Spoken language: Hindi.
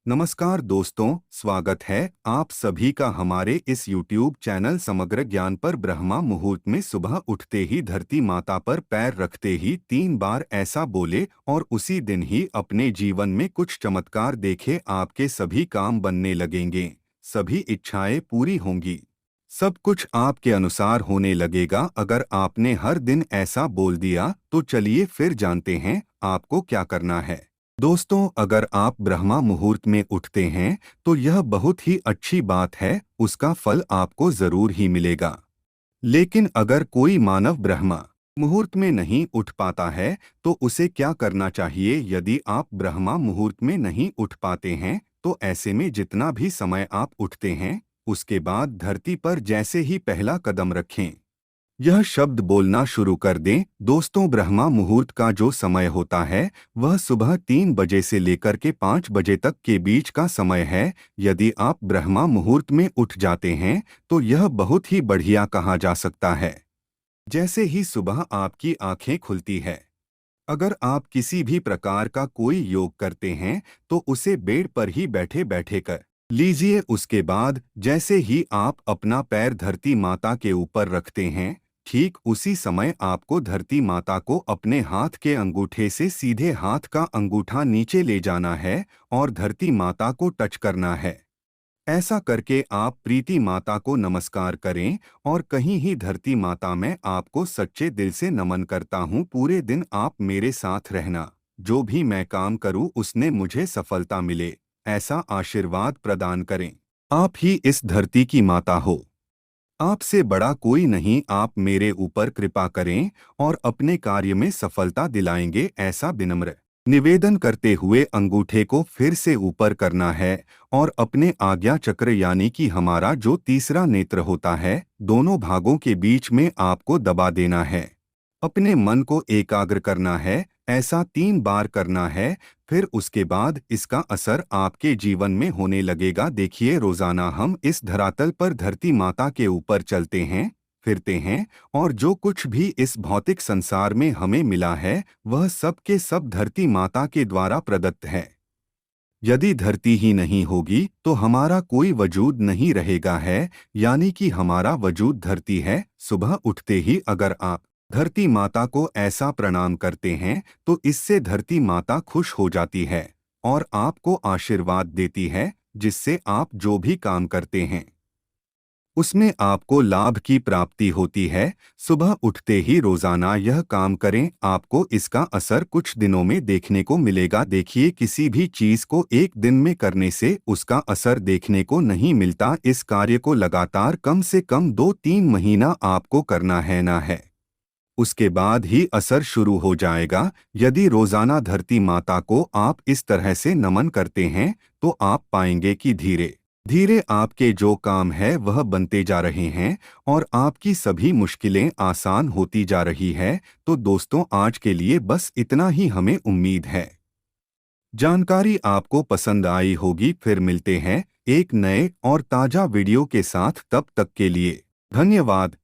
नमस्कार दोस्तों, स्वागत है आप सभी का हमारे इस YouTube चैनल समग्र ज्ञान पर। ब्रह्मा मुहूर्त में सुबह उठते ही धरती माता पर पैर रखते ही 3 बार ऐसा बोले और उसी दिन ही अपने जीवन में कुछ चमत्कार देखे। आपके सभी काम बनने लगेंगे, सभी इच्छाएं पूरी होंगी, सब कुछ आपके अनुसार होने लगेगा। अगर आपने हर दिन ऐसा बोल दिया तो चलिए फिर जानते हैं आपको क्या करना है। दोस्तों, अगर आप ब्रह्मा मुहूर्त में उठते हैं तो यह बहुत ही अच्छी बात है, उसका फल आपको जरूर ही मिलेगा। लेकिन अगर कोई मानव ब्रह्मा मुहूर्त में नहीं उठ पाता है तो उसे क्या करना चाहिए? यदि आप ब्रह्मा मुहूर्त में नहीं उठ पाते हैं तो ऐसे में जितना भी समय आप उठते हैं उसके बाद धरती पर जैसे ही पहला कदम रखें, यह शब्द बोलना शुरू कर दें। दोस्तों, ब्रह्मा मुहूर्त का जो समय होता है वह सुबह 3 बजे से लेकर के 5 बजे तक के बीच का समय है। यदि आप ब्रह्मा मुहूर्त में उठ जाते हैं तो यह बहुत ही बढ़िया कहा जा सकता है। जैसे ही सुबह आपकी आंखें खुलती है, अगर आप किसी भी प्रकार का कोई योग करते हैं तो उसे बेड पर ही बैठे बैठे कर लीजिए। उसके बाद जैसे ही आप अपना पैर धरती माता के ऊपर रखते हैं, ठीक उसी समय आपको धरती माता को अपने हाथ के अंगूठे से सीधे हाथ का अंगूठा नीचे ले जाना है और धरती माता को टच करना है। ऐसा करके आप प्रीति माता को नमस्कार करें और कहीं ही धरती माता, मैं आपको सच्चे दिल से नमन करता हूँ, पूरे दिन आप मेरे साथ रहना, जो भी मैं काम करूँ उसने मुझे सफलता मिले, ऐसा आशीर्वाद प्रदान करें। आप ही इस धरती की माता हो, आपसे बड़ा कोई नहीं। आप मेरे ऊपर कृपा करें और अपने कार्य में सफलता दिलाएंगे, ऐसा विनम्र निवेदन करते हुए अंगूठे को फिर से ऊपर करना है और अपने आज्ञा चक्र यानी कि हमारा जो तीसरा नेत्र होता है, दोनों भागों के बीच में आपको दबा देना है। अपने मन को एकाग्र करना है, ऐसा 3 बार करना है। फिर उसके बाद इसका असर आपके जीवन में होने लगेगा। देखिए, रोजाना हम इस धरातल पर धरती माता के ऊपर चलते हैं, फिरते हैं और जो कुछ भी इस भौतिक संसार में हमें मिला है वह सब के सब धरती माता के द्वारा प्रदत्त है। यदि धरती ही नहीं होगी तो हमारा कोई वजूद नहीं रहेगा है, यानी कि हमारा वजूद धरती है। सुबह उठते ही अगर आप धरती माता को ऐसा प्रणाम करते हैं तो इससे धरती माता खुश हो जाती है और आपको आशीर्वाद देती है, जिससे आप जो भी काम करते हैं उसमें आपको लाभ की प्राप्ति होती है। सुबह उठते ही रोजाना यह काम करें, आपको इसका असर कुछ दिनों में देखने को मिलेगा। देखिए, किसी भी चीज को एक दिन में करने से उसका असर देखने को नहीं मिलता। इस कार्य को लगातार कम से कम 2-3 महीना आपको करना है ना है, उसके बाद ही असर शुरू हो जाएगा। यदि रोजाना धरती माता को आप इस तरह से नमन करते हैं तो आप पाएंगे कि धीरे धीरे आपके जो काम है वह बनते जा रहे हैं और आपकी सभी मुश्किलें आसान होती जा रही है। तो दोस्तों, आज के लिए बस इतना ही हमें उम्मीद है जानकारी आपको पसंद आई होगी। फिर मिलते हैं एक नए और ताजा वीडियो के साथ, तब तक के लिए धन्यवाद।